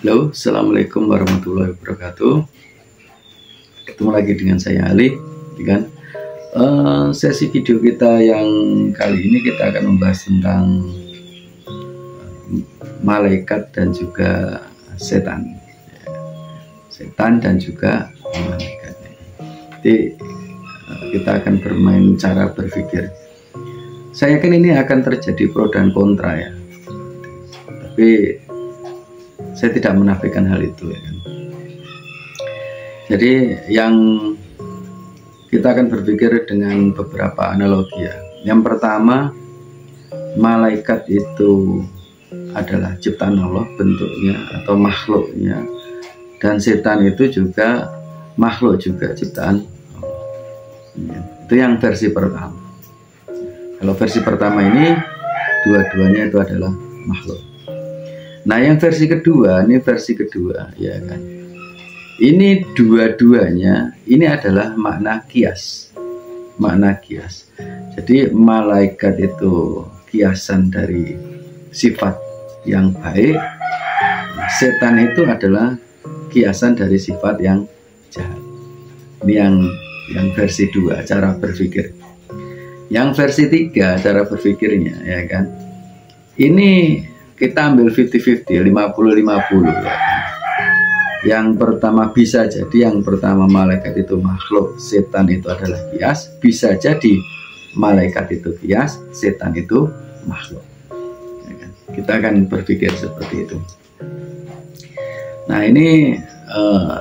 Halo, assalamualaikum warahmatullahi wabarakatuh. Ketemu lagi dengan saya Ali. Kan sesi video kita yang kali ini kita akan membahas tentang malaikat dan juga setan. Setan dan juga malaikat. Jadi kita akan bermain cara berpikir. Saya yakin ini akan terjadi pro dan kontra ya. Tapi saya tidak menafikan hal itu ya kan. Jadi yang kita akan berpikir dengan beberapa analogi ya. Yang pertama, malaikat itu adalah ciptaan Allah bentuknya atau makhluknya, dan setan itu juga makhluk juga ciptaan Allah. Itu yang versi pertama. Kalau versi pertama ini dua-duanya itu adalah makhluk. Nah, yang versi kedua, ini versi kedua, ya kan. Ini dua-duanya, ini adalah makna kias. Makna kias. Jadi malaikat itu kiasan dari sifat yang baik. Setan itu adalah kiasan dari sifat yang jahat. Ini yang versi 2, cara berpikir. Yang versi 3, cara berpikirnya, ya kan. Ini kita ambil 50-50, 50-50 ya. Yang pertama bisa jadi yang pertama malaikat itu makhluk, setan itu adalah kias. Bisa jadi malaikat itu kias, setan itu makhluk ya kan? Kita akan berpikir seperti itu. Nah ini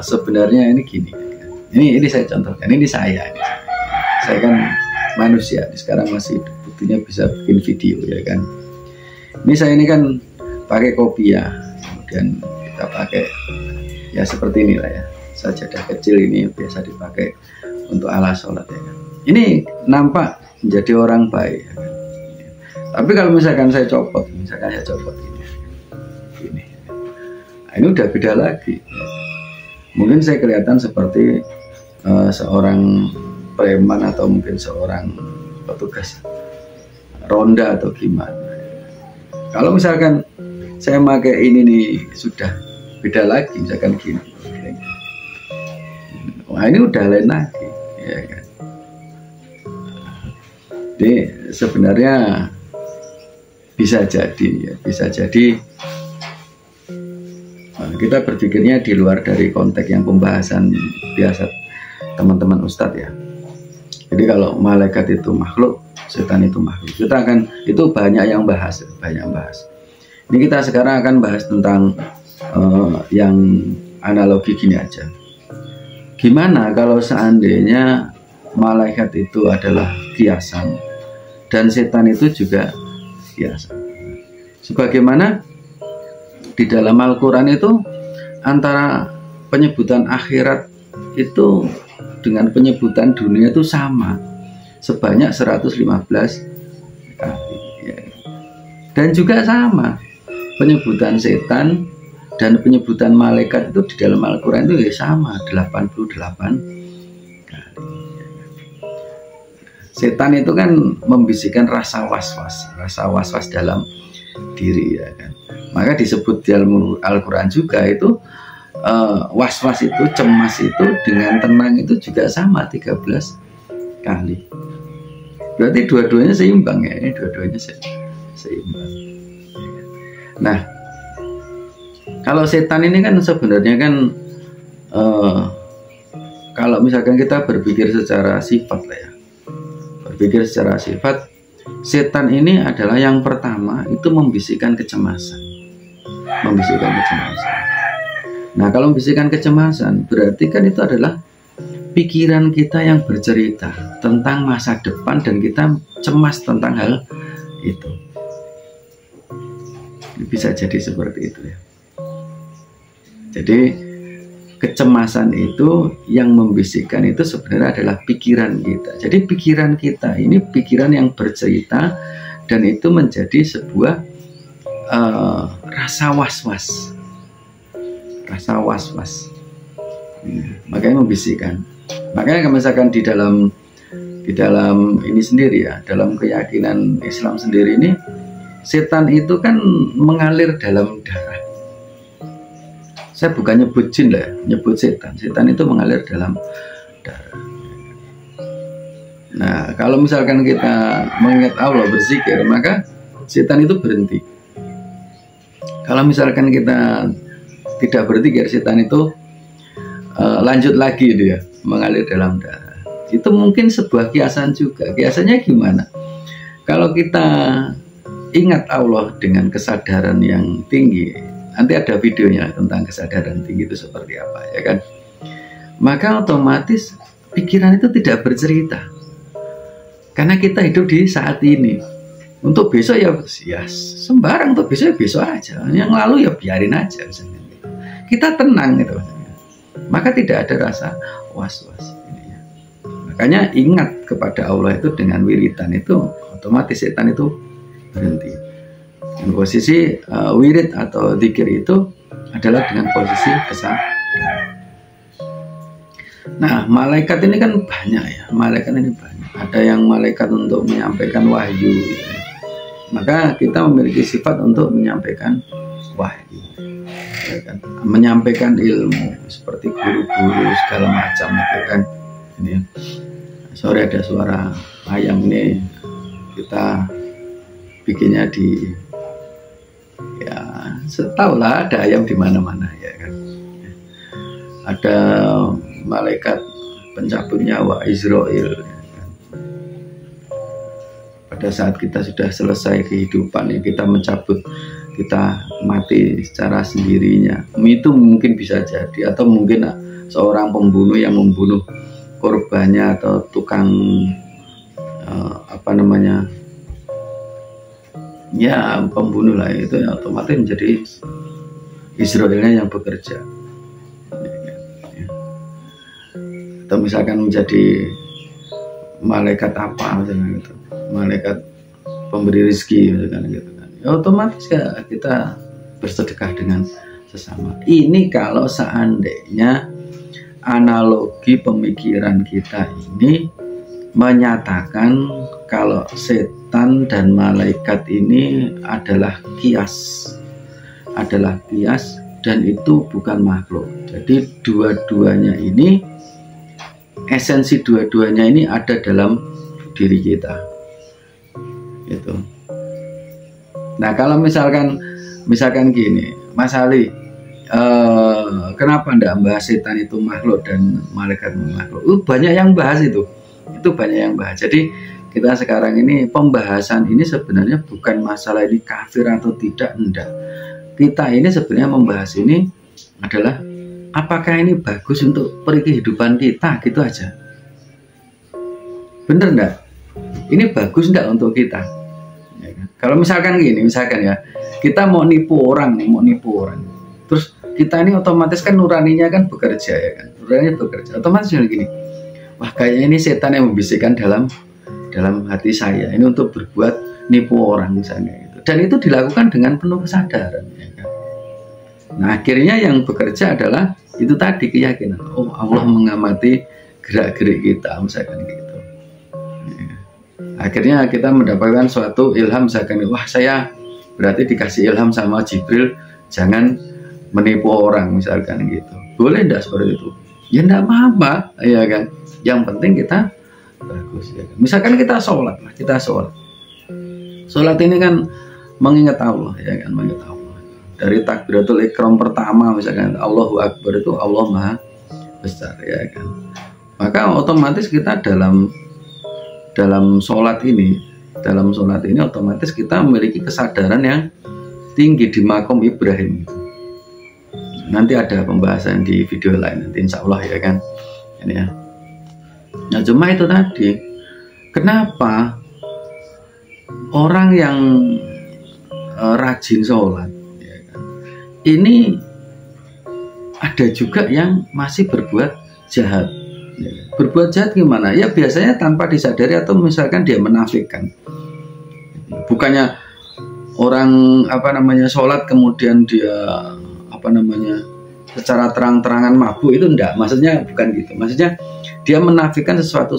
sebenarnya ini gini ya. Ini saya contohkan, ini saya kan manusia, sekarang masih buktinya bisa bikin video ya kan. Ini saya ini kan pakai kopiah, kemudian kita pakai ya seperti inilah ya, sajadah kecil ini biasa dipakai untuk alas sholat ya kan. Ini nampak menjadi orang baik ya kan? Tapi kalau misalkan saya copot ini, nah, ini udah beda lagi. Mungkin saya kelihatan seperti seorang preman atau mungkin seorang petugas ronda atau gimana. Kalau misalkan saya pakai ini nih sudah beda lagi, misalkan gini. Wah ini udah lain lagi, ya kan. Jadi sebenarnya bisa jadi kita berpikirnya di luar dari konteks yang pembahasan biasa teman-teman ustadz ya. Jadi kalau malaikat itu makhluk, setan itu makhluk. Kita akan itu banyak yang bahas. Ini kita sekarang akan bahas tentang yang analogi gini aja. Gimana kalau seandainya malaikat itu adalah kiasan dan setan itu juga kiasan? Sebagaimana di dalam Al-Quran itu antara penyebutan akhirat itu dengan penyebutan dunia itu sama sebanyak 115 kali ya. Dan juga sama penyebutan setan dan penyebutan malaikat itu di dalam Al-Quran itu ya sama 88 kali. Setan itu kan membisikkan rasa was-was dalam diri ya kan. Maka disebut di dalam Al-Quran juga itu was-was itu, cemas itu dengan tenang itu juga sama 13 kali. Berarti dua-duanya seimbang ya, ini dua-duanya seimbang. Nah, kalau setan ini kan sebenarnya kan kalau misalkan kita berpikir secara sifat lah ya, berpikir secara sifat, setan ini adalah yang pertama itu membisikkan kecemasan. Nah, kalau membisikkan kecemasan berarti kan itu adalah pikiran kita yang bercerita tentang masa depan dan kita cemas tentang hal itu. Bisa jadi seperti itu ya. Jadi kecemasan itu yang membisikkan itu sebenarnya adalah pikiran kita. Jadi pikiran kita ini pikiran yang bercerita dan itu menjadi sebuah rasa was-was. Makanya membisikkan. Makanya misalkan di dalam ini sendiri ya, dalam keyakinan Islam sendiri ini, setan itu kan mengalir dalam darah. Saya bukan nyebut jin lah, nyebut setan. Setan itu mengalir dalam darah. Nah, kalau misalkan kita mengingat Allah, berzikir, maka setan itu berhenti. Kalau misalkan kita tidak berzikir, setan itu lanjut lagi dia mengalir dalam darah. Itu mungkin sebuah kiasan juga. Kiasannya gimana? Kalau kita ingat Allah dengan kesadaran yang tinggi, nanti ada videonya tentang kesadaran tinggi itu seperti apa, ya kan? Maka otomatis pikiran itu tidak bercerita, karena kita hidup di saat ini. Untuk besok ya sembarang, untuk besok ya besok aja. Yang lalu ya biarin aja, misalnya. Kita tenang gitu, maka tidak ada rasa was-was. Makanya ingat kepada Allah itu dengan wiridan itu, otomatis setan itu berhenti. Dan posisi wirid atau zikir itu adalah dengan posisi kesadaran. Nah, malaikat ini kan banyak ya, malaikat ini banyak. Ada yang malaikat untuk menyampaikan wahyu, gitu. Maka kita memiliki sifat untuk menyampaikan wahyu, ya kan? Menyampaikan ilmu seperti guru-guru segala macam, ya kan? Ini sore ada suara ayam, ini kita bikinnya di, ya setahu lah ada ayam di mana-mana, ya kan. Ada malaikat pencabut nyawa Israel, ya kan. Pada saat kita sudah selesai kehidupan, ya, kita mencabut, kita mati secara sendirinya, itu mungkin bisa jadi. Atau mungkin seorang pembunuh yang membunuh korbannya, atau tukang ya pembunuh lah, itu ya, otomatis menjadi Israelnya yang bekerja. Atau misalkan menjadi malaikat apa misalnya gitu, malaikat pemberi rezeki misalkan gitu kan, ya otomatis ya kita bersedekah dengan sesama. Ini kalau seandainya analogi pemikiran kita ini menyatakan kalau setan dan malaikat ini adalah kias, dan itu bukan makhluk. Jadi dua-duanya ini, esensi dua-duanya ini ada dalam diri kita, gitu. Nah, kalau misalkan gini, Mas Ali, kenapa ndak bahas setan itu makhluk dan malaikat makhluk? Banyak yang bahas itu banyak yang bahas. Jadi kita sekarang ini, pembahasan ini sebenarnya bukan masalah ini kafir atau tidak, enggak. Kita ini sebenarnya membahas ini adalah apakah ini bagus untuk kehidupan kita, gitu aja. Bener enggak? Ini bagus enggak untuk kita? Ya kan? Kalau misalkan gini, misalkan ya, kita mau nipu orang, terus kita ini otomatis kan nuraninya kan bekerja, ya kan? Nuraninya bekerja, otomatis gini, wah kayaknya ini setan yang membisikkan dalam hati saya ini untuk berbuat nipu orang misalnya gitu. Dan itu dilakukan dengan penuh kesadaran, ya kan? Nah, akhirnya yang bekerja adalah itu tadi, keyakinan, oh Allah mengamati gerak-gerik kita misalkan gitu, ya. Akhirnya kita mendapatkan suatu ilham misalkan, wah saya berarti dikasih ilham sama Jibril jangan menipu orang misalkan gitu. Boleh enggak seperti itu? Ya enggak apa-apa, ya kan. Yang penting kita bagus, ya kan? Misalkan kita sholat, sholat ini kan mengingat Allah, ya kan, mengingat Allah. Dari takbiratul ikram pertama misalkan Allahu Akbar, itu Allah Maha Besar, ya kan. Maka otomatis kita dalam sholat ini otomatis kita memiliki kesadaran yang tinggi di makom Ibrahim. Nanti ada pembahasan di video lain nanti, insya Allah, ya kan. Ini ya. Nah, cuma itu tadi, kenapa orang yang rajin sholat, ya kan, ini ada juga yang masih berbuat jahat, ya. Berbuat jahat gimana? Ya biasanya tanpa disadari, atau misalkan dia menafikan. Bukannya orang sholat kemudian dia secara terang-terangan mabuk, itu enggak, maksudnya bukan gitu. Maksudnya dia menafikan sesuatu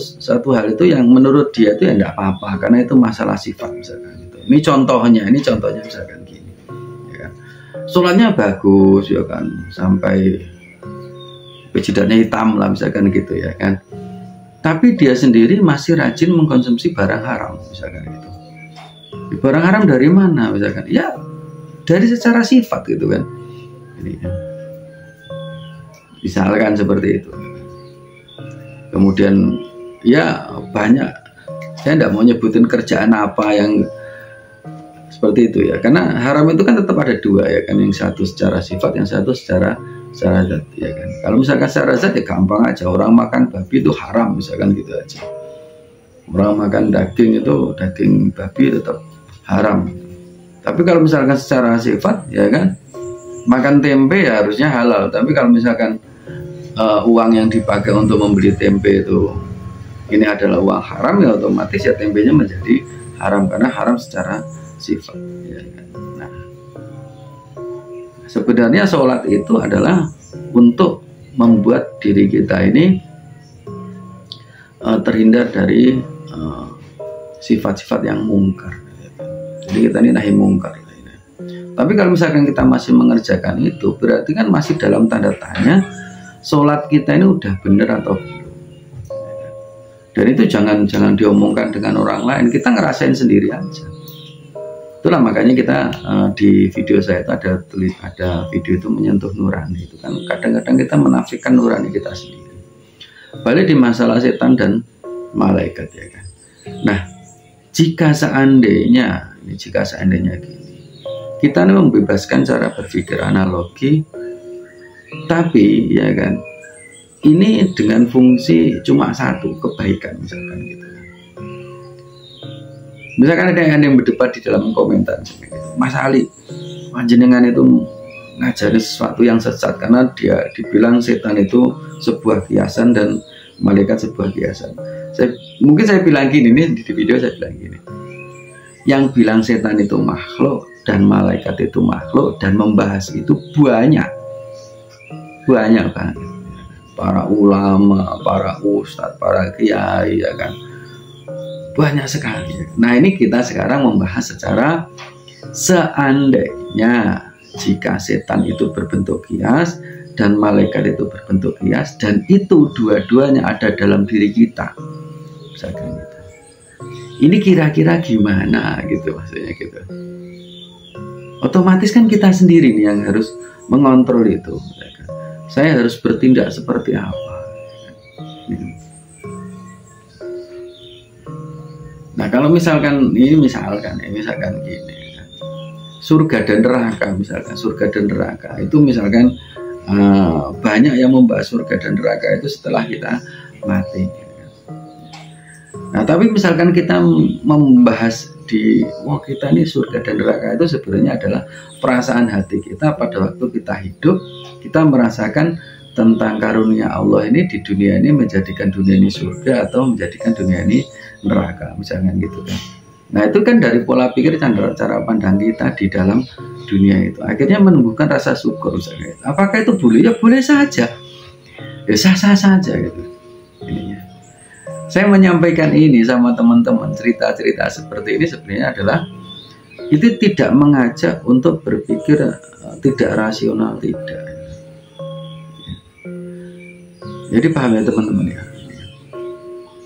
hal itu yang menurut dia itu ya enggak apa-apa, karena itu masalah sifat misalkan gitu. Ini contohnya misalkan gini, ya kan? sholatnya bagus ya kan, sampai jidatnya hitam lah misalkan gitu ya kan, tapi dia sendiri masih rajin mengkonsumsi barang haram misalkan gitu. Barang haram dari mana misalkan? Ya dari secara sifat gitu kan. Ini kan. Misalkan seperti itu. Kemudian ya banyak, saya tidak mau nyebutin kerjaan apa yang seperti itu ya, karena haram itu kan tetap ada dua ya kan, yang satu secara sifat, yang satu secara zat ya kan. Kalau misalkan secara zat ya gampang aja, orang makan babi itu haram misalkan gitu aja. Orang makan daging itu, daging babi tetap haram. Tapi kalau misalkan secara sifat ya kan, makan tempe ya harusnya halal. Tapi kalau misalkan uang yang dipakai untuk membeli tempe itu ini adalah uang haram, ya otomatis ya tempenya menjadi haram karena haram secara sifat ya kan? Nah, sebenarnya sholat itu adalah untuk membuat diri kita ini terhindar dari sifat-sifat yang mungkar ya kan? Jadi kita ini nahi mungkar ya. Tapi kalau misalkan kita masih mengerjakan itu, berarti kan masih dalam tanda tanya sholat kita ini udah bener atau belum. Dan itu jangan diomongkan dengan orang lain, kita ngerasain sendiri aja. Itulah makanya kita di video saya itu ada video itu menyentuh nurani. Itu kan kadang-kadang kita menafikan nurani kita sendiri. Balik di masalah setan dan malaikat ya kan. Nah, jika seandainya gini, kita ini membebaskan cara berpikir analogi, tapi ya kan, ini dengan fungsi cuma satu, kebaikan misalkan gitu. Misalkan ada yang berdebat di dalam komentar gitu, Mas Ali, panjenengan itu ngajari sesuatu yang sesat karena dia dibilang setan itu sebuah kiasan dan malaikat sebuah kiasan. Mungkin saya bilang gini nih, di video saya bilang gini, yang bilang setan itu makhluk dan malaikat itu makhluk dan membahas itu banyak banget, para ulama, para ustadz, para kiai ya kan, banyak sekali. Nah, ini kita sekarang membahas secara seandainya jika setan itu berbentuk kias dan malaikat itu berbentuk kias, dan itu dua-duanya ada dalam diri kita misalkan gitu, ini kira-kira gimana gitu maksudnya gitu. Otomatis kan kita sendiri nih yang harus mengontrol itu ya kan? Saya harus bertindak seperti apa gitu. Nah, kalau misalkan ini misalkan gini kan, surga dan neraka misalkan, surga dan neraka itu misalkan banyak yang membahas surga dan neraka itu setelah kita mati. Nah, tapi misalkan kita membahas kita ini surga dan neraka itu sebenarnya adalah perasaan hati kita pada waktu kita hidup, kita merasakan tentang karunia Allah ini di dunia ini, menjadikan dunia ini surga atau menjadikan dunia ini neraka misalkan gitu kan. Nah, itu kan dari pola pikir, cara pandang kita di dalam dunia itu akhirnya menumbuhkan rasa syukur misalnya. Apakah itu boleh? Ya boleh saja, ya sah-sah saja gitu. Ininya. Saya menyampaikan ini sama teman-teman, cerita-cerita seperti ini sebenarnya adalah itu tidak mengajak untuk berpikir tidak rasional, tidak. Jadi paham ya teman-teman ya.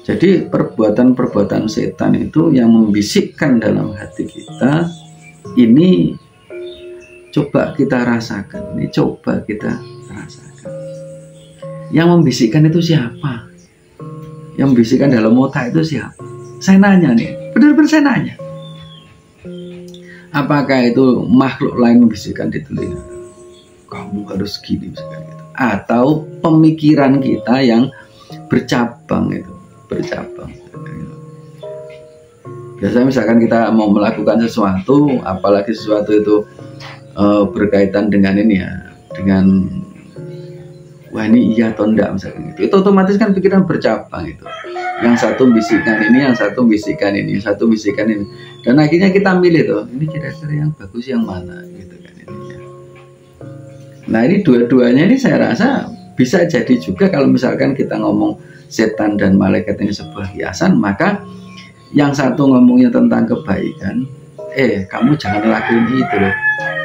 Jadi perbuatan-perbuatan setan itu yang membisikkan dalam hati kita ini coba kita rasakan, ini coba kita rasakan. Yang membisikkan itu siapa? Yang membisikkan dalam otak itu siapa? Saya nanya nih, benar-benar saya nanya. Apakah itu makhluk lain membisikkan di telinga? Kamu harus gini misalkan gitu. Atau pemikiran kita yang bercabang itu, bercabang. Biasanya misalkan kita mau melakukan sesuatu, apalagi sesuatu itu berkaitan dengan ini ya, dengan wah ini iya atau enggak misalkan gitu. Itu otomatis kan pikiran bercabang itu. Yang satu bisikan ini, yang satu bisikan ini, yang satu bisikan ini. Dan akhirnya kita milih tuh, ini kira-kira yang bagus yang mana gitu kan ini ya. Nah, ini dua-duanya ini saya rasa bisa jadi juga kalau misalkan kita ngomong setan dan malaikat ini sebuah hiasan, maka yang satu ngomongnya tentang kebaikan, kamu jangan lakuin itu loh.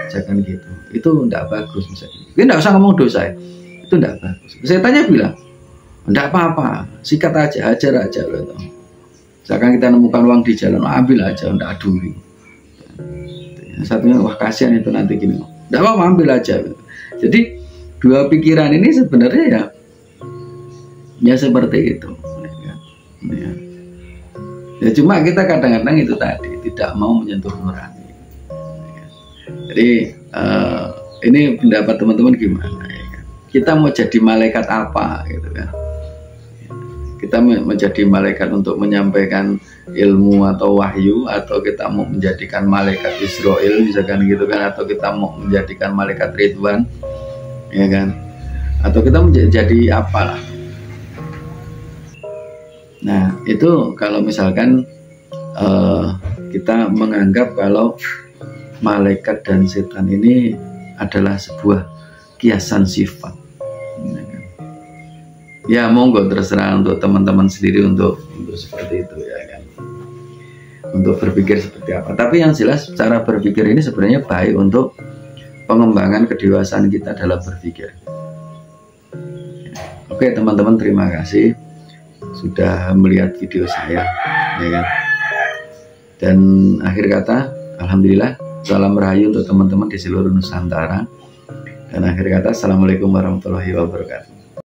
misalkan gitu. Itu tidak bagus misalkan. Kita tidak usah ngomong dosa ya. Itu tidak bagus. Setannya bilang, tidak apa-apa, sikat aja, hajar aja gitu. Misalkan kita nemukan uang di jalan, ambil aja, tidak aduli. Satunya, wah kasihan itu nanti gini, tidak apa-apa, ambil aja gitu. Jadi dua pikiran ini sebenarnya ya seperti itu. Ya cuma kita kadang-kadang itu tadi tidak mau menyentuh nurani. Jadi ini pendapat teman-teman gimana? Kita mau jadi malaikat apa gitu kan? Kita menjadi malaikat untuk menyampaikan ilmu atau wahyu, atau kita mau menjadikan malaikat Israel misalkan gitu kan, atau kita mau menjadikan malaikat Ridwan, ya kan? Atau kita menjadi apalah. Nah itu kalau misalkan kita menganggap kalau malaikat dan setan ini adalah sebuah kiasan sifat, ya monggo terserah untuk teman-teman sendiri untuk seperti itu ya kan, untuk berpikir seperti apa. Tapi yang jelas cara berpikir ini sebenarnya baik untuk pengembangan kedewasaan kita dalam berpikir. Oke teman-teman, terima kasih sudah melihat video saya ya kan. Dan akhir kata, alhamdulillah, salam rahayu untuk teman-teman di seluruh Nusantara. Dan akhir kata, assalamualaikum warahmatullahi wabarakatuh.